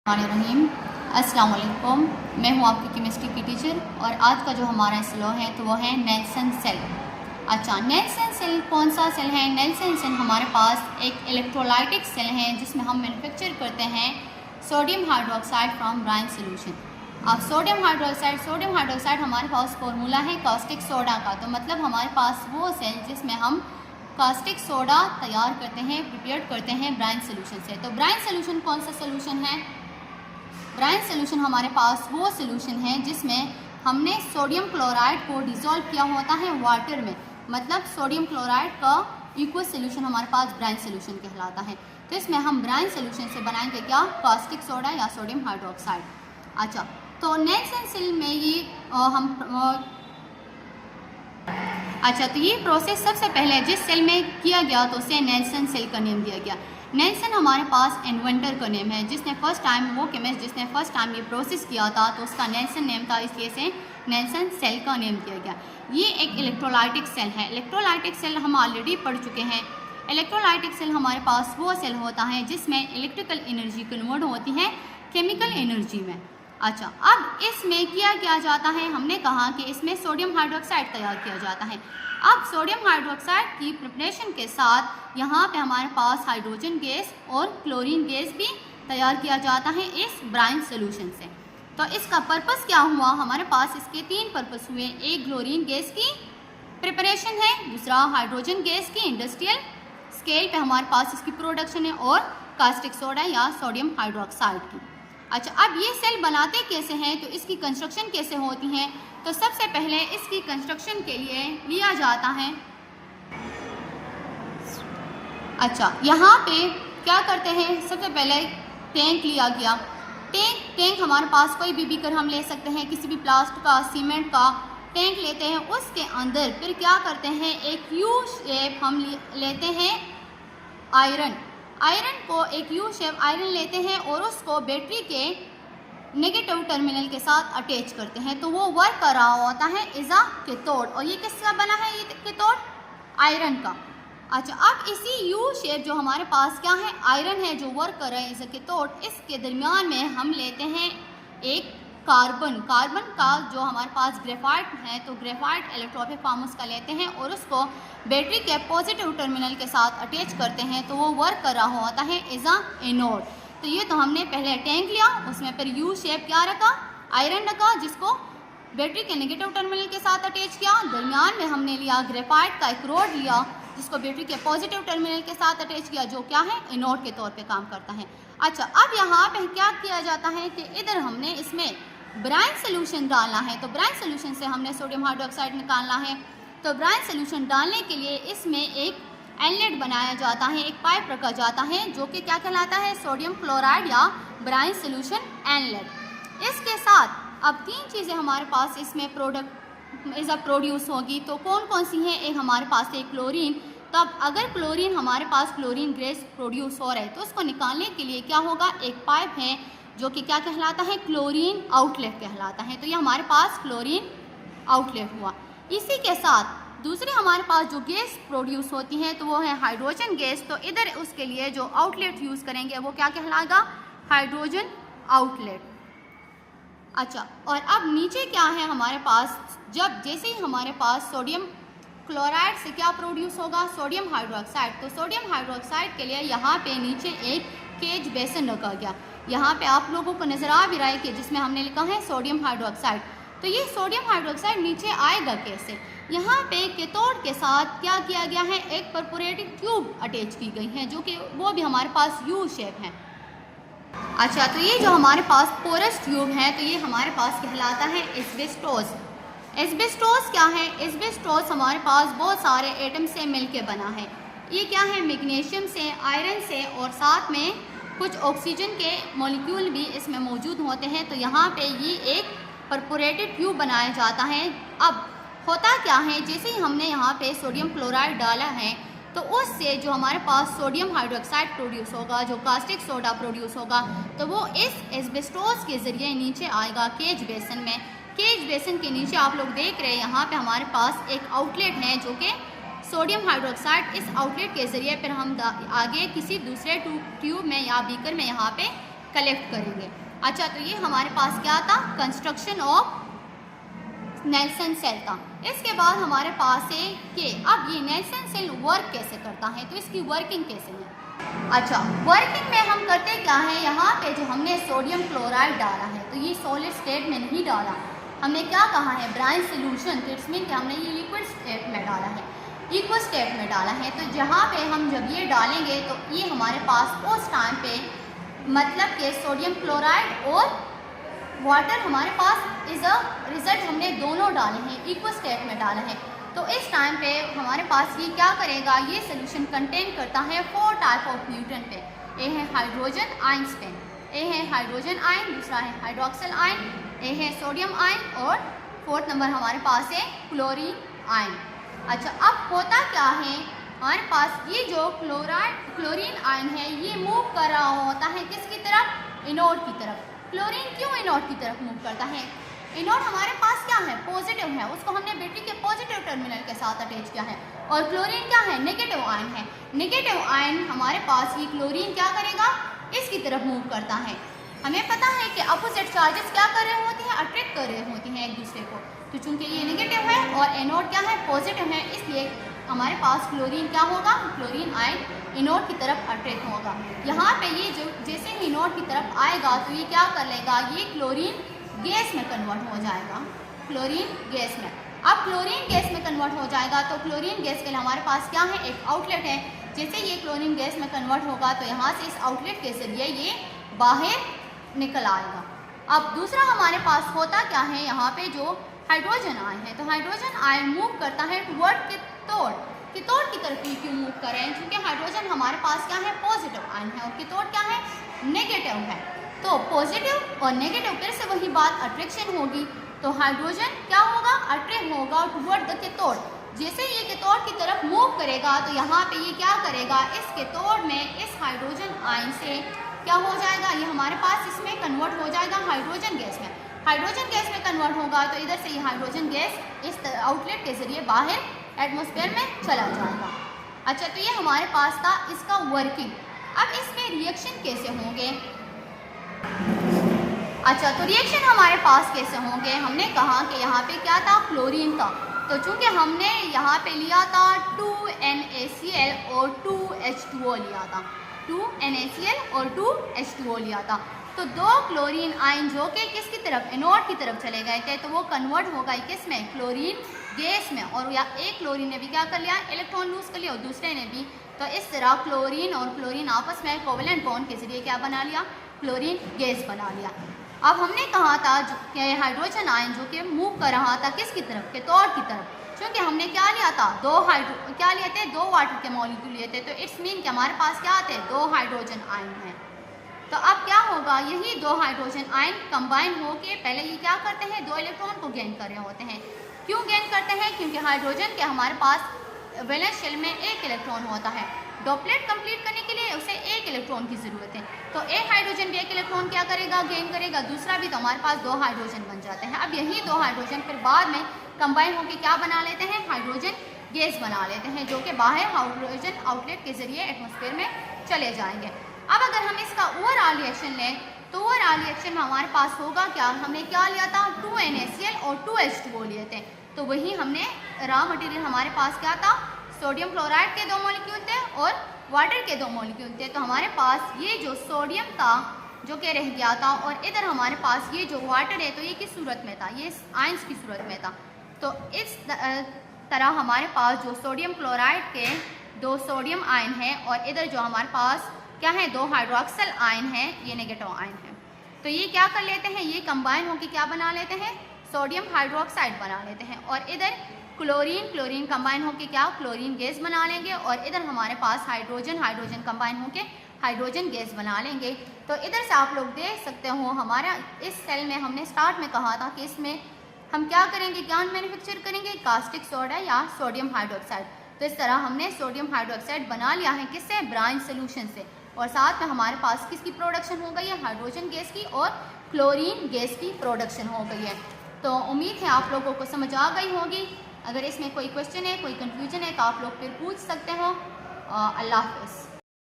रहीम अस्सलाम वालेकुम। मैं हूँ आपकी केमिस्ट्री की टीचर और आज का जो हमारा स्लो है तो वो है नेल्सन सेल। अच्छा, नेल्सन सेल कौन सा सेल है? नेल्सन सेल हमारे पास एक इलेक्ट्रोलाइटिक सेल है जिसमें हम मैन्युफैक्चर करते हैं sodium hydroxide from brine solution. अब सोडियम हाइड्रोक्साइड हमारे पास फॉर्मूला है कास्टिक सोडा का, तो मतलब हमारे पास वो सेल जिसमें हम कास्टिक सोडा तैयार करते हैं, प्रिपेयर करते हैं ब्राइन सोल्यूशन से। तो ब्राइन सोल्यूशन कौन सा सोल्यूशन है? ब्राइन सोल्यूशन हमारे पास वो सोल्यूशन है जिसमें हमने सोडियम क्लोराइड को डिसॉल्व किया होता है वाटर में, मतलब सोडियम क्लोराइड का इक्वस सोल्यूशन हमारे पास ब्राइन सोल्यूशन कहलाता है। तो इसमें हम ब्राइन सोल्यूशन से बनाएंगे क्या? कास्टिक सोडा या सोडियम हाइड्रोक्साइड। अच्छा, तो नेल्सन सेल में ये तो ये प्रोसेस सबसे पहले जिस सेल में किया गया तो उसे नेल्सन सेल का नेम दिया गया। नेल्सन हमारे पास इन्वेंटर का नेम है, जिसने फर्स्ट टाइम वो केमिस्ट जिसने फर्स्ट टाइम ये प्रोसेस किया था तो उसका नेल्सन नेम था, इसलिए से नेल्सन सेल का नेम दिया गया। ये एक इलेक्ट्रोलाइटिक सेल है। इलेक्ट्रोलाइटिक सेल हम ऑलरेडी पढ़ चुके हैं। इलेक्ट्रोलाइटिक सेल हमारे पास वो सेल होता है जिसमें इलेक्ट्रिकल एनर्जी कन्वर्ट होती है केमिकल एनर्जी में। अच्छा, अब इसमें किया जाता है, हमने कहा कि इसमें सोडियम हाइड्रोक्साइड तैयार किया जाता है। अब सोडियम हाइड्रोक्साइड की प्रिपरेशन के साथ यहाँ पे हमारे पास हाइड्रोजन गैस और क्लोरीन गैस भी तैयार किया जाता है इस ब्राइन सोल्यूशन से। तो इसका पर्पस क्या हुआ? हमारे पास इसके तीन पर्पस हुए। एक क्लोरीन गैस की प्रिपरेशन है, दूसरा हाइड्रोजन गैस की इंडस्ट्रियल स्केल पे हमारे पास इसकी प्रोडक्शन है, और कास्टिक सोडा या सोडियम हाइड्रोक्साइड की। अच्छा, अब ये सेल बनाते कैसे हैं, तो इसकी कंस्ट्रक्शन कैसे होती है? तो सबसे पहले इसकी कंस्ट्रक्शन के लिए लिया जाता है, अच्छा यहाँ पे क्या करते हैं, सबसे पहले टैंक लिया गया। टैंक हमारे पास कोई भी बीकर हम ले सकते हैं, किसी भी प्लास्टिक का, सीमेंट का टैंक लेते हैं। उसके अंदर फिर क्या करते हैं, एक यू शेप हम लेते हैं आयरन को, एक यू शेप आयरन लेते हैं और उसको बैटरी के नेगेटिव टर्मिनल के साथ अटैच करते हैं, तो वो वर्क कर रहा होता है एज अ कैथोड। और ये किसका बना है? ये कैथोड आयरन का। अच्छा, अब इसी यू शेप जो हमारे पास क्या है, आयरन है जो वर्क कर रहा है एज अ कैथोड, इसके दरमियान में हम लेते हैं एक कार्बन का जो हमारे पास ग्रेफाइट है, तो ग्रेफाइट इलेक्ट्रोफिक फॉर्म उसका लेते हैं और उसको बैटरी के पॉजिटिव टर्मिनल के साथ अटैच करते हैं, तो वो वर्क कर रहा होता है एज अ एनोड। तो ये तो हमने पहले टैंक लिया, उसमें फिर यू शेप क्या रखा, आयरन रखा, जिसको बैटरी के नेगेटिव टर्मिनल के साथ अटैच किया। दरमियान में हमने लिया ग्रेफाइट का एक रोड लिया, जिसको बैटरी के पॉजिटिव टर्मिनल के साथ अटैच किया, जो क्या है, एनोड के तौर पे काम करता है। अच्छा, अब यहाँ पे क्या किया जाता है कि इधर हमने इसमें ब्राइन सोल्यूशन डालना है, तो ब्राइन सोल्यूशन से हमने सोडियम हाइड्रोक्साइड निकालना है। तो ब्राइन सोल्यूशन डालने के लिए इसमें एक इनलेट बनाया जाता है, एक पाइप रखा जाता है, जो कि क्या कहलाता है, सोडियम क्लोराइड या ब्राइन सोल्यूशन इनलेट। इसके साथ अब तीन चीज़ें हमारे पास इसमें प्रोड्यूस होगी, तो कौन कौन सी हैं? एक हमारे पास है क्लोरीन। तो अब अगर हमारे पास क्लोरीन गैस प्रोड्यूस हो रहा है, तो उसको निकालने के लिए क्या होगा, एक पाइप है जो कि क्या कहलाता है, क्लोरीन आउटलेट कहलाता है। तो ये हमारे पास क्लोरीन आउटलेट हुआ। इसी के साथ दूसरे हमारे पास जो गैस प्रोड्यूस होती हैं तो वो है हाइड्रोजन गैस। तो इधर उसके लिए जो आउटलेट यूज़ करेंगे वो क्या कहलाएगा, हाइड्रोजन आउटलेट। अच्छा, और अब नीचे क्या है हमारे पास, जैसे ही हमारे पास सोडियम क्लोराइड से क्या प्रोड्यूस होगा, सोडियम हाइड्रोक्साइड। तो सोडियम हाइड्रोक्साइड के लिए यहाँ पे नीचे एक केज बेसन रखा गया। यहाँ पे आप लोगों को नजर आ भी रहा है कि जिसमें हमने लिखा है सोडियम हाइड्रोक्साइड। तो ये सोडियम हाइड्रोक्साइड नीचे आएगा कैसे? यहाँ पे कैथोड के साथ क्या किया गया है, एक परफोरेटेड ट्यूब अटैच की गई है, जो कि वो भी हमारे पास यू शेप है। अच्छा, तो ये जो हमारे पास पोरस ट्यूब है, तो ये हमारे पास कहलाता है एस्बेस्टोस। एस्बेस्टोस क्या है? एस्बेस्टोस हमारे पास बहुत सारे एटम से मिलके बना है। ये क्या है, मैग्नीशियम से, आयरन से, और साथ में कुछ ऑक्सीजन के मॉलिक्यूल भी इसमें मौजूद होते हैं। तो यहाँ पे ये एक परफोरेटेड ट्यूब बनाया जाता है। अब होता क्या है, जैसे ही हमने यहाँ पे सोडियम क्लोराइड डाला है, तो उससे जो हमारे पास सोडियम हाइड्रोक्साइड प्रोड्यूस होगा, जो कास्टिक सोडा प्रोड्यूस होगा, तो वो इस एस्बेस्टोस के ज़रिए नीचे आएगा केज बेसन में। केज बेसन के नीचे आप लोग देख रहे हैं, यहाँ पे हमारे पास एक आउटलेट है जो कि सोडियम हाइड्रोक्साइड। इस आउटलेट के ज़रिए फिर हम आगे किसी दूसरे ट्यूब में या बीकर में यहाँ पे कलेक्ट करेंगे। अच्छा, तो ये हमारे पास क्या था, कंस्ट्रक्शन ऑफ नेल्सन सेल था। इसके बाद हमारे पास है कि अब ये नेल्सन सेल वर्क कैसे करता है, तो इसकी वर्किंग कैसे है। अच्छा, वर्किंग में हम करते क्या है, यहाँ पे जो हमने सोडियम क्लोराइड डाला है तो ये सॉलिड स्टेट में नहीं डाला, हमने क्या कहा है, ब्राइन सोल्यूशन, तो इट्स मीन कि हमने ये लिक्विड स्टेट में डाला है, इक्वल स्टेट में डाला है। तो जहाँ पे हम जब ये डालेंगे तो ये हमारे पास उस टाइम पे मतलब कि सोडियम क्लोराइड और वाटर हमारे पास इज अ रिजल्ट, हमने दोनों डाले हैं, इक्वल स्टेट में डाला है। तो इस टाइम पे हमारे पास ये क्या करेगा, ये सोल्यूशन कंटेन करता है 4 टाइप ऑफ न्यूट्रन पे। ए है हाइड्रोजन आयंस पे, ए है हाइड्रोजन आयन, दूसरा है हाइड्रोक्सिल आयन, ए है सोडियम आयन और 4th नंबर हमारे पास है क्लोरीन आयन। अच्छा, अब होता क्या है, हमारे पास ये जो क्लोरीन आयन है ये मूव कर रहा होता है किसकी तरफ, एनोड की तरफ। क्लोरीन क्यों एनोड की तरफ मूव करता है, एनोड हमारे पास क्या है, पॉजिटिव है, उसको हमने बैटरी के पॉजिटिव टर्मिनल के साथ अटैच किया है, और क्लोरीन क्या है, नेगेटिव आयन है। नेगेटिव आयन हमारे पास ये क्लोरीन क्या करेगा, इसकी तरफ मूव करता है। हमें पता है कि अपोजिट चार्जेस क्या कर रहे होते हैं, अट्रैक्ट कर रहे होते हैं एक दूसरे को, तो चूंकि ये नेगेटिव है और एनोड क्या है, पॉजिटिव है, इसलिए हमारे पास क्लोरीन क्या होगा, क्लोरीन आयन एनोड की तरफ अट्रैक्ट होगा। यहाँ पे ये जो जैसे ही एनोड की तरफ आएगा तो ये क्या कर लेगा, ये क्लोरीन गैस में कन्वर्ट हो जाएगा, क्लोरीन गैस में। अब क्लोरीन गैस में कन्वर्ट हो जाएगा तो क्लोरीन गैस के लिए हमारे पास क्या है, एक आउटलेट है। जैसे ये क्लोरीन गैस में कन्वर्ट होगा तो यहाँ से इस आउटलेट के जरिए ये बाहर निकल आएगा। अब दूसरा हमारे पास होता क्या है, यहाँ पे जो हाइड्रोजन आयन है, तो हाइड्रोजन आयन मूव करता है टुवर्ड कैथोड की तरफ। ये क्यों मूव कर रहे हैं, क्योंकि हाइड्रोजन हमारे पास क्या है, पॉजिटिव आयन है, और कैथोड क्या है, नेगेटिव है। तो पॉजिटिव और नेगेटिव फिर से वही बात, अट्रैक्शन होगी, तो हाइड्रोजन क्या होगा, अट्रैक्ट होगा टुवर्ड द कैथोड। जैसे ये कैथोड की तरफ मूव करेगा तो यहाँ पे ये क्या करेगा, इस कैथोड में इस हाइड्रोजन आयन से क्या हो जाएगा, ये हमारे पास इसमें कन्वर्ट हो जाएगा हाइड्रोजन गैस में। हाइड्रोजन गैस में कन्वर्ट होगा तो इधर से ये हाइड्रोजन गैस इस आउटलेट के जरिए बाहर एटमॉस्फेयर में चला जाएगा। अच्छा, तो ये हमारे पास था इसका वर्किंग। अब इसमें रिएक्शन कैसे होंगे, अच्छा तो रिएक्शन हमारे पास कैसे होंगे, हमने कहा कि यहाँ पे क्या था, क्लोरीन था, तो चूंकि हमने यहाँ पे लिया था 2NaCl और 2H2O लिया था, 2NaCl और 2H2O लिया था, तो 2 क्लोरीन आयन जो कि किसकी तरफ, एनोड की तरफ चले गए थे, तो वो कन्वर्ट हो गए किस में, क्लोरीन गैस में। और या एक क्लोरीन ने भी क्या कर लिया, इलेक्ट्रॉन लूज कर लिया, और दूसरे ने भी। तो इस तरह क्लोरीन और क्लोरीन आपस में कोवेलेंट बॉन्ड के जरिए क्या बना लिया, क्लोरीन गैस बना लिया। अब हमने कहा था कि हाइड्रोजन आयन जो कि मूव कर रहा था किसकी तरफ, कैथोड की तरफ, क्योंकि हमने क्या लिया था, दो वाटर के मॉलिक्यूल लिए थे, तो इट्स मीन कि हमारे पास क्या थे, 2 हाइड्रोजन आयन हैं। तो अब क्या होगा, यही 2 हाइड्रोजन आयन कंबाइन होके पहले ये क्या करते हैं, 2 इलेक्ट्रॉन को गेन कर रहे होते हैं। क्यों गेन करते हैं, क्योंकि हाइड्रोजन के हमारे पास वैलेंस शेल में 1 इलेक्ट्रॉन होता है, डॉपलेट कंप्लीट करने के लिए उसे 1 इलेक्ट्रॉन की जरूरत है। तो एक हाइड्रोजन भी 1 इलेक्ट्रॉन क्या करेगा, गेन करेगा, दूसरा भी, तो हमारे पास 2 हाइड्रोजन बन जाते हैं। अब यही 2 हाइड्रोजन फिर बाद में कंबाइन होकर क्या बना लेते हैं, हाइड्रोजन गैस बना लेते हैं, जो कि बाहर हाइड्रोजन आउटलेट के जरिए एटमॉस्फेयर में चले जाएंगे। अब अगर हम इसका ओवरऑल रिएक्शन लें तो ओवरऑल रिएक्शन में हमारे पास होगा क्या, हमने क्या लिया था, 2NaCl और 2H2O लिए थे, तो वही हमने रॉ मटेरियल हमारे पास क्या था, सोडियम क्लोराइड के 2 मॉलिक्यूल थे और वाटर के 2 मॉलिक्यूल थे। तो हमारे पास ये जो सोडियम था जो कि रह गया था, और इधर हमारे पास ये जो वाटर है तो ये किस सूरत में था, ये आयंस की सूरत में था। तो इस तरह हमारे पास जो सोडियम क्लोराइड के 2 सोडियम आयन हैं, और इधर जो हमारे पास क्या है, 2 हाइड्रोक्सिल आयन है, ये नेगेटिव आयन है। तो ये क्या कर लेते हैं, ये कंबाइन होकर क्या बना लेते हैं, सोडियम हाइड्रोक्साइड बना लेते हैं, और इधर क्लोरीन कंबाइन होकर क्या, क्लोरीन गैस बना लेंगे, और इधर हमारे पास हाइड्रोजन कंबाइन होकर हाइड्रोजन गैस बना लेंगे। तो इधर से आप लोग देख सकते हो, हमारा इस सेल में हमने स्टार्ट में कहा था कि इसमें हम क्या करेंगे, क्या मैन्युफैक्चर करेंगे, कास्टिक सोडा या सोडियम हाइड्रोक्साइड। तो इस तरह हमने सोडियम हाइड्रोक्साइड बना लिया है, किससे, ब्राइन सोल्यूशन से, और साथ में हमारे पास किसकी प्रोडक्शन हो गई है, हाइड्रोजन गैस की और क्लोरीन गैस की प्रोडक्शन हो गई है। तो उम्मीद है आप लोगों को समझ आ गई होगी। अगर इसमें कोई क्वेश्चन है, कोई कन्फ्यूजन है तो आप लोग फिर पूछ सकते हो। अल्लाह हाफ़िज़।